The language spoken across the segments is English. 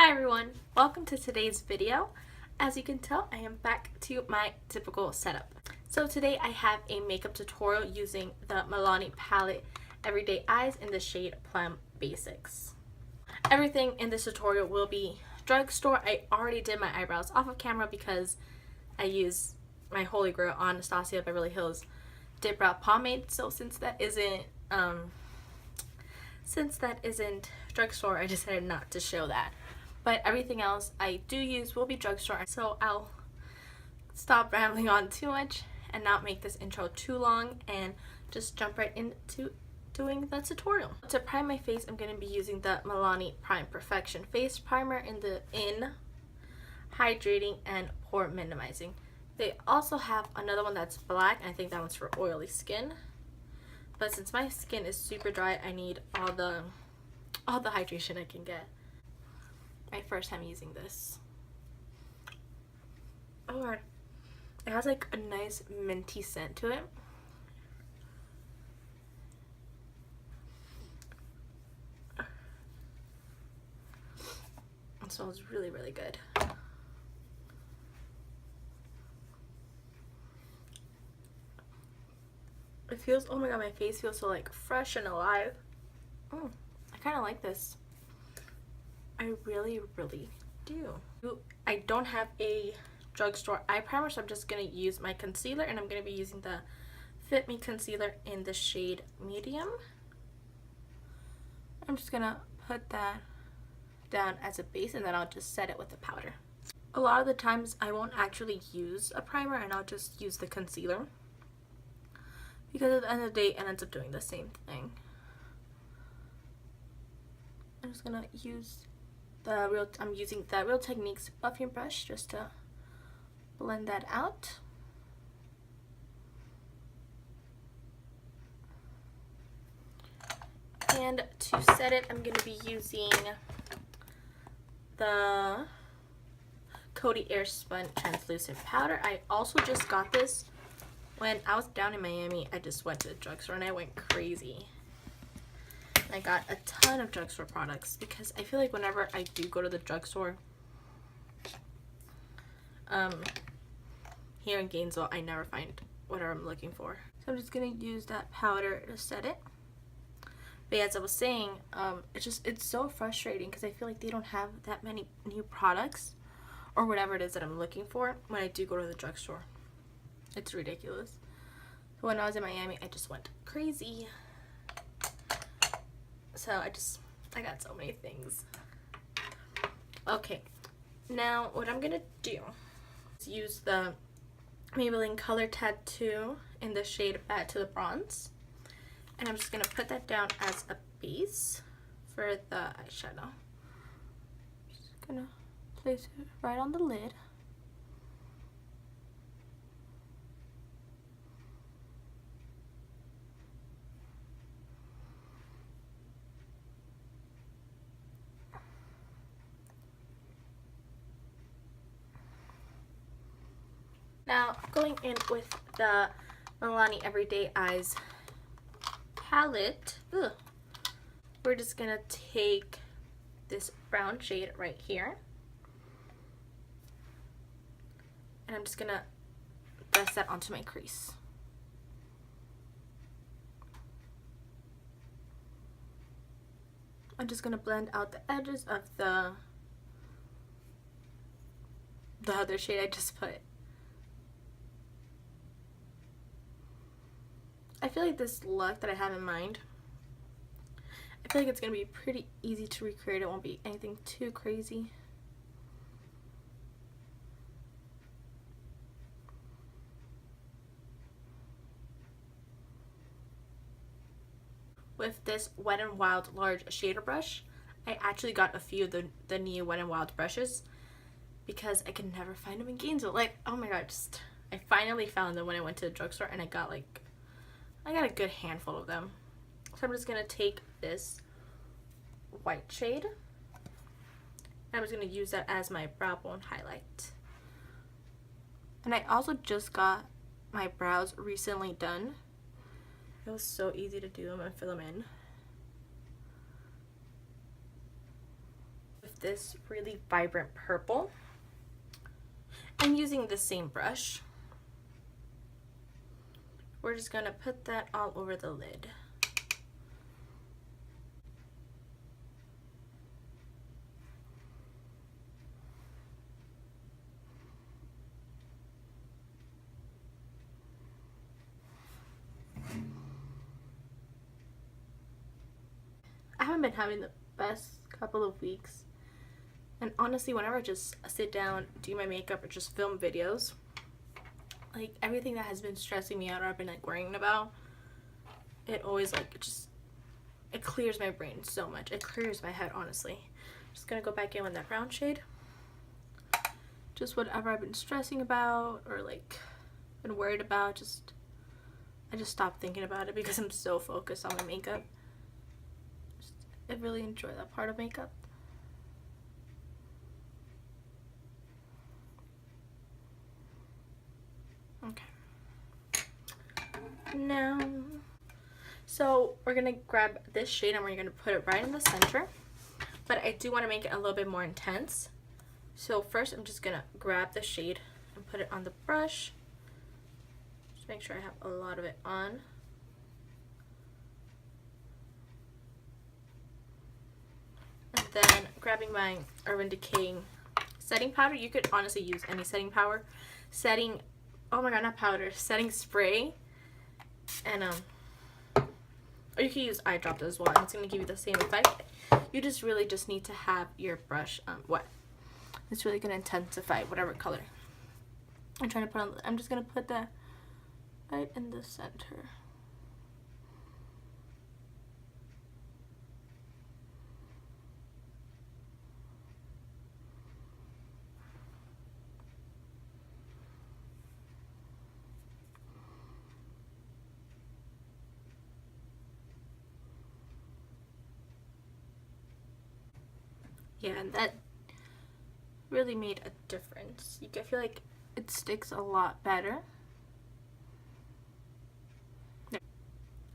Hi everyone, welcome to today's video. As you can tell, I am back to my typical setup. So today I have a makeup tutorial using the Milani palette Everyday Eyes in the shade Plum Basics. Everything in this tutorial will be drugstore. I already did my eyebrows off of camera because I use my holy grail Anastasia Beverly Hills Dipbrow pomade. So since that isn't drugstore, I decided not to show that. But everything else I do use will be drugstore, so I'll stop rambling on too much and not make this intro too long and just jump right into doing the tutorial. To prime my face, I'm going to be using the Milani Prime Perfection Face Primer in Hydrating and Pore Minimizing. They also have another one that's black, and I think that one's for oily skin. But since my skin is super dry, I need all the hydration I can get. My first time using this. Oh god, it has like a nice minty scent to it. It smells really, really good. It feels, oh my god, my face feels so like fresh and alive. I kind of like this. I really, really do. I don't have a drugstore eye primer, so I'm just going to use my concealer, and I'm going to be using the Fit Me concealer in the shade Medium. I'm just going to put that down as a base, and then I'll just set it with the powder. A lot of the times I won't actually use a primer, and I'll just use the concealer, because at the end of the day it ends up doing the same thing. I'm just going to use I'm using the Real Techniques buffing brush just to blend that out. And to set it, I'm going to be using the Coty Airspun Translucent Powder. I also just got this when I was down in Miami. I just went to the drugstore and I went crazy. I got a ton of drugstore products because I feel like whenever I do go to the drugstore here in Gainesville, I never find whatever I'm looking for. So I'm just going to use that powder to set it. But yeah, as I was saying, it's so frustrating because I feel like they don't have that many new products or whatever it is that I'm looking for when I do go to the drugstore. It's ridiculous. So when I was in Miami, I just went crazy. So I got so many things. Okay, now what I'm gonna do is use the Maybelline Color Tattoo in the shade Bad to the Bronze, and I'm just gonna put that down as a base for the eyeshadow. Just gonna place it right on the lid. Now, going in with the Milani Everyday Eyes palette, we're just going to take this brown shade right here, and I'm just going to press that onto my crease. I'm just going to blend out the edges of the other shade I just put. I feel like this look that I have in mind, I feel like it's going to be pretty easy to recreate. It won't be anything too crazy. With this Wet n Wild large shader brush, I actually got a few of the new Wet n Wild brushes because I could never find them in Gainesville. Like, oh my god, I finally found them when I went to the drugstore, and I got a good handful of them. So I'm just going to take this white shade, and I'm just going to use that as my brow bone highlight. And I also just got my brows recently done. It was so easy to do them and fill them in. this really vibrant purple. I'm using the same brush. We're just gonna put that all over the lid. I haven't been having the best couple of weeks, and honestly, whenever I just sit down, do my makeup, or just film videos, like everything that has been stressing me out or I've been like worrying about, it always like it clears my brain so much. It clears my head, honestly. Just gonna go back in with that brown shade. Just whatever I've been stressing about or like been worried about, I just stopped thinking about it because I'm so focused on my makeup. I really enjoy that part of makeup. Okay. Now, so we're gonna grab this shade and we're gonna put it right in the center, but I do want to make it a little bit more intense. So first I'm just gonna grab the shade and put it on the brush. Just make sure I have a lot of it on. And then grabbing my Urban Decay setting powder. You could honestly use any setting powder. Oh my god, not powder, setting spray. And or you can use eye drops as well, and it's gonna give you the same effect. You just really just need to have your brush wet. It's really gonna intensify whatever color I'm trying to put on. I'm just gonna put that right in the center. Yeah, and that really made a difference. I feel like it sticks a lot better.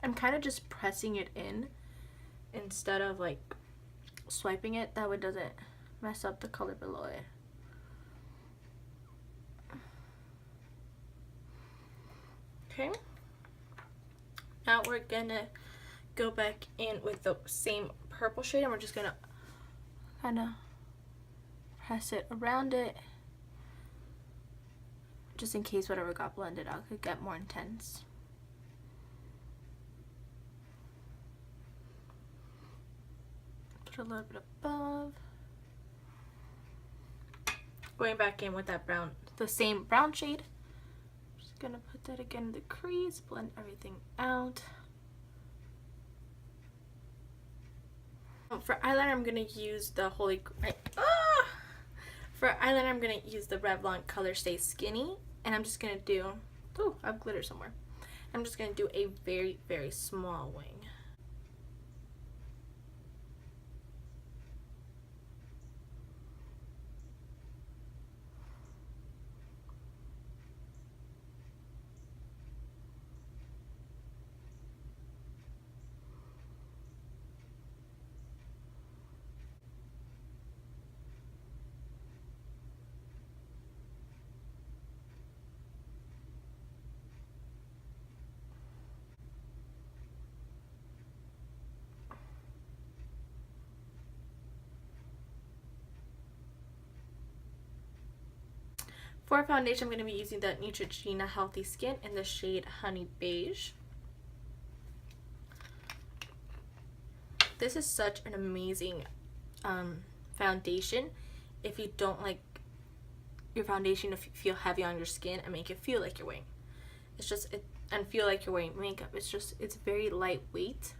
I'm kind of just pressing it in instead of like swiping it. That way it doesn't mess up the color below it. Okay. Now we're gonna go back in with the same purple shade and we're just gonna kind of press it around it, just in case whatever got blended out could get more intense. Put a little bit above. Going back in with that brown, the same brown shade. Just gonna put that again in the crease, blend everything out. For eyeliner, I'm gonna use the Revlon Colorstay Skinny, and I'm just gonna do. Oh, I have glitter somewhere. I'm just gonna do a very, very small wing. For foundation, I'm going to be using the Neutrogena Healthy Skin in the shade Honey Beige. This is such an amazing foundation if you don't like your foundation to feel heavy on your skin and make it feel like you're wearing. And feel like you're wearing makeup. It's very lightweight.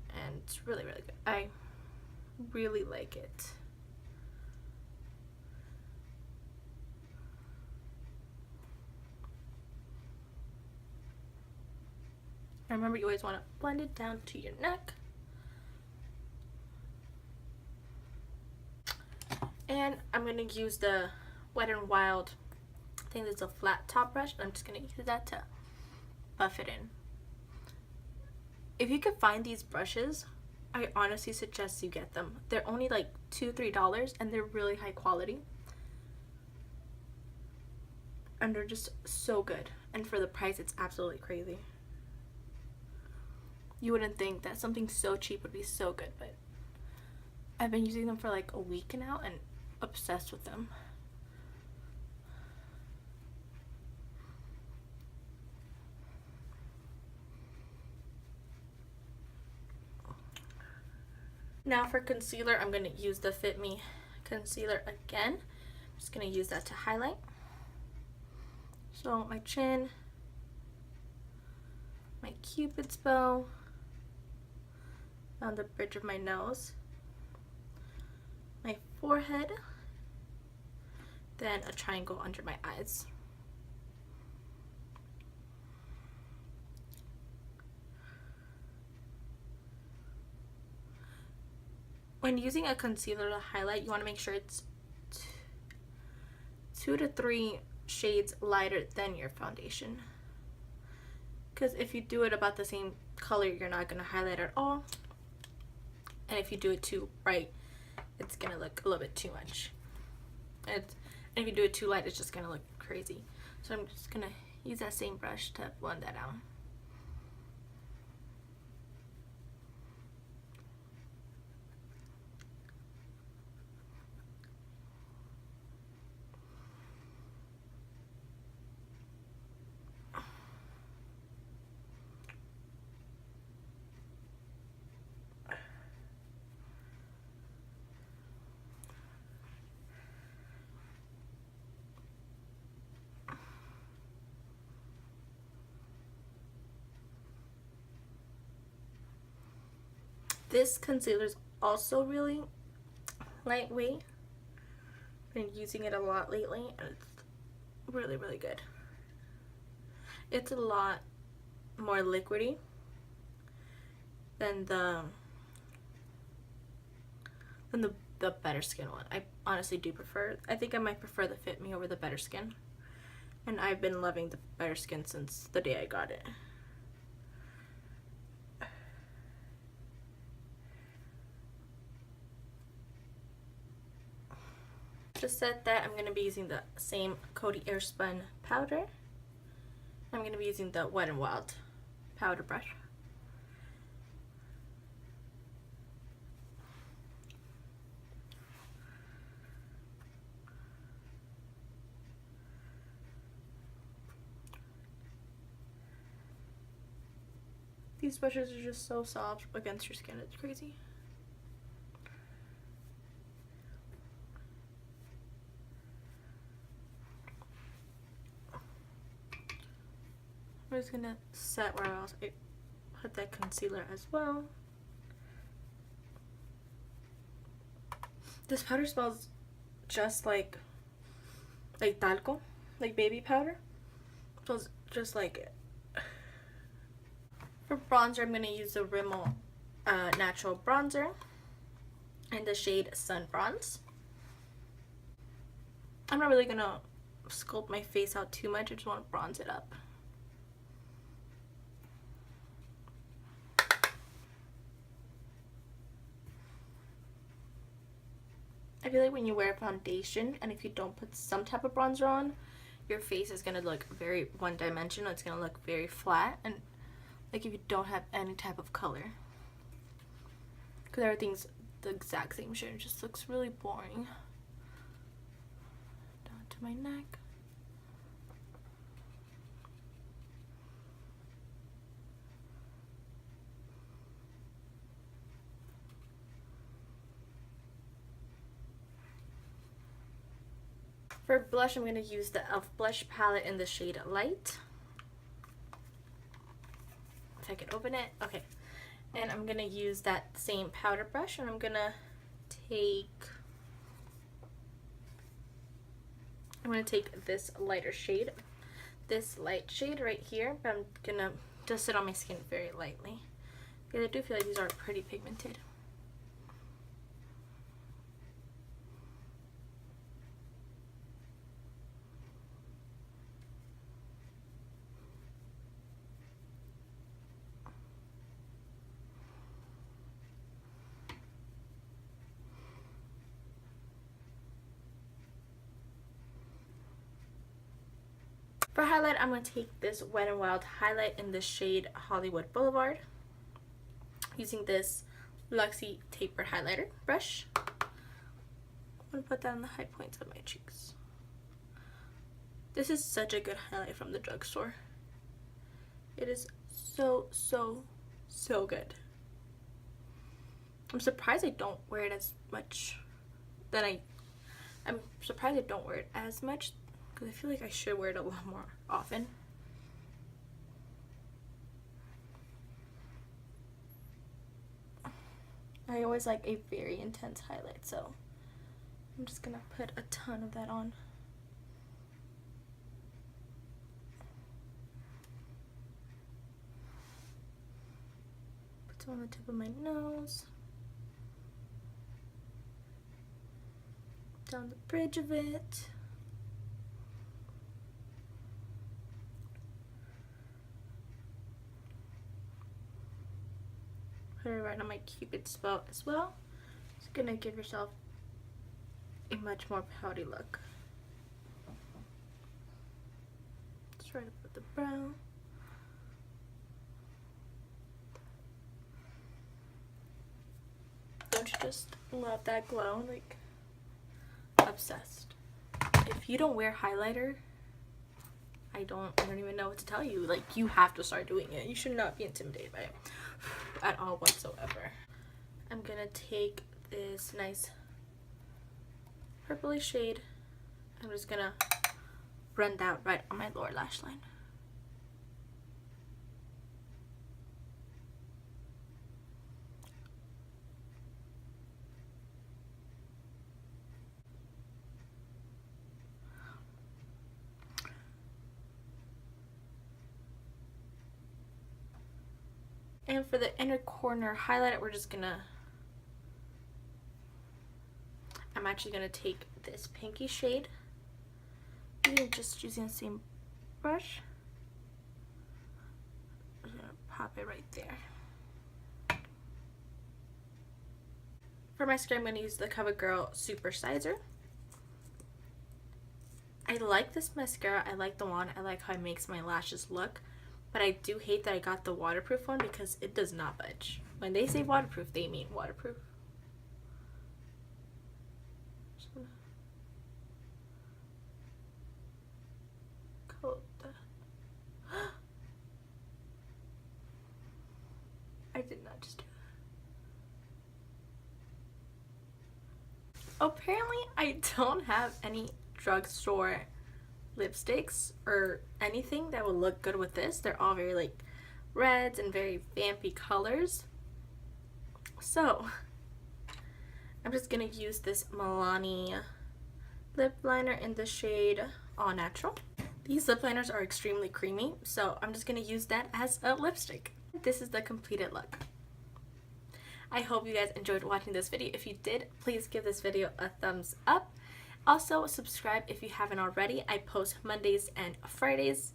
And it's really, really good. I really like it. Remember, you always want to blend it down to your neck. And I'm going to use the Wet n Wild, I think it's a flat top brush, and I'm just going to use that to buff it in. If you could find these brushes, I honestly suggest you get them. They're only like $2-3 and they're really high quality. And they're just so good. And for the price, it's absolutely crazy. You wouldn't think that something so cheap would be so good, but I've been using them for like a week now and obsessed with them. Now for concealer, I'm going to use the Fit Me concealer again. I'm just going to use that to highlight. So my chin, my Cupid's bow, on the bridge of my nose, my forehead, then a triangle under my eyes. When using a concealer to highlight, you want to make sure it's 2 to 3 shades lighter than your foundation. Because if you do it about the same color, you're not going to highlight at all. And if you do it too bright, it's going to look a little bit too much. And if you do it too light, it's just going to look crazy. So I'm just going to use that same brush to blend that out. This concealer is also really lightweight. Been using it a lot lately and it's really, really good. It's a lot more liquidy than the Better Skin one. I honestly do prefer, I think I might prefer the Fit Me over the Better Skin. And I've been loving the Better Skin since the day I got it. To set that, I'm going to be using the same Coty Airspun powder. I'm going to be using the Wet n Wild powder brush. These brushes are just so soft against your skin, it's crazy. I'm just gonna set where else I put that concealer as well. This powder smells just like talco, like baby powder. It smells just like it. For bronzer, I'm gonna use the Rimmel Natural Bronzer in the shade Sun Bronze. I'm not really gonna sculpt my face out too much, I just want to bronze it up. I feel like when you wear foundation and if you don't put some type of bronzer on, your face is going to look very one-dimensional. It's going to look very flat, and like if you don't have any type of color. Because everything's the exact same shade. It just looks really boring. Down to my neck. For blush, I'm going to use the e.l.f. blush palette in the shade Light. If I can open it. Okay. And I'm going to use that same powder brush, and I'm going to take this lighter shade. This light shade right here, but I'm going to dust it on my skin very lightly. Because I do feel like these are pretty pigmented. For highlight, I'm going to take this Wet n Wild highlight in the shade Hollywood Boulevard, using this Luxie tapered highlighter brush. I'm going to put that on the high points of my cheeks. This is such a good highlight from the drugstore. It is so good. I'm surprised I don't wear it as much I'm surprised I don't wear it as much, because I feel like I should wear it a lot more often. I always like a very intense highlight, so I'm just gonna put a ton of that on. Put some on the tip of my nose, down the bridge of it. Put it right on my Cupid's bow as well. Just gonna give yourself a much more pouty look. Just right up with the brow. Don't you just love that glow? Like, obsessed. If you don't wear highlighter, I don't even know what to tell you. Like, you have to start doing it. You should not be intimidated by it at all whatsoever. I'm gonna take this nice purpley shade. I'm just gonna run that right on my lower lash line. And for the inner corner highlight, I'm actually gonna take this pinky shade, even just using the same brush. I'm gonna pop it right there. For mascara, I'm gonna use the CoverGirl Super Sizer. I like this mascara. I like the wand. I like how it makes my lashes look. But I do hate that I got the waterproof one, because it does not budge. When they say waterproof, they mean waterproof. Just gonna coat that. I did not just do that. Apparently, I don't have any drugstore lipsticks or anything that will look good with this. They're all very like reds and very vampy colors. So I'm just gonna use this Milani lip liner in the shade All Natural. These lip liners are extremely creamy, so I'm just gonna use that as a lipstick. This is the completed look. I hope you guys enjoyed watching this video. If you did, please give this video a thumbs up. Also, subscribe if you haven't already. I post Mondays and Fridays,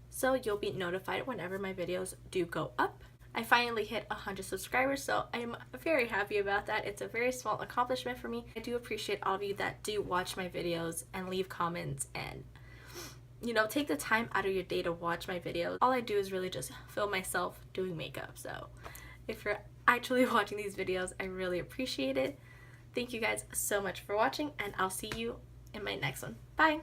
so you'll be notified whenever my videos do go up. I finally hit 100 subscribers, so I'm very happy about that. It's a very small accomplishment for me. I do appreciate all of you that do watch my videos and leave comments and, you know, take the time out of your day to watch my videos. All I do is really just film myself doing makeup, so if you're actually watching these videos, I really appreciate it. Thank you guys so much for watching, and I'll see you in my next one. Bye!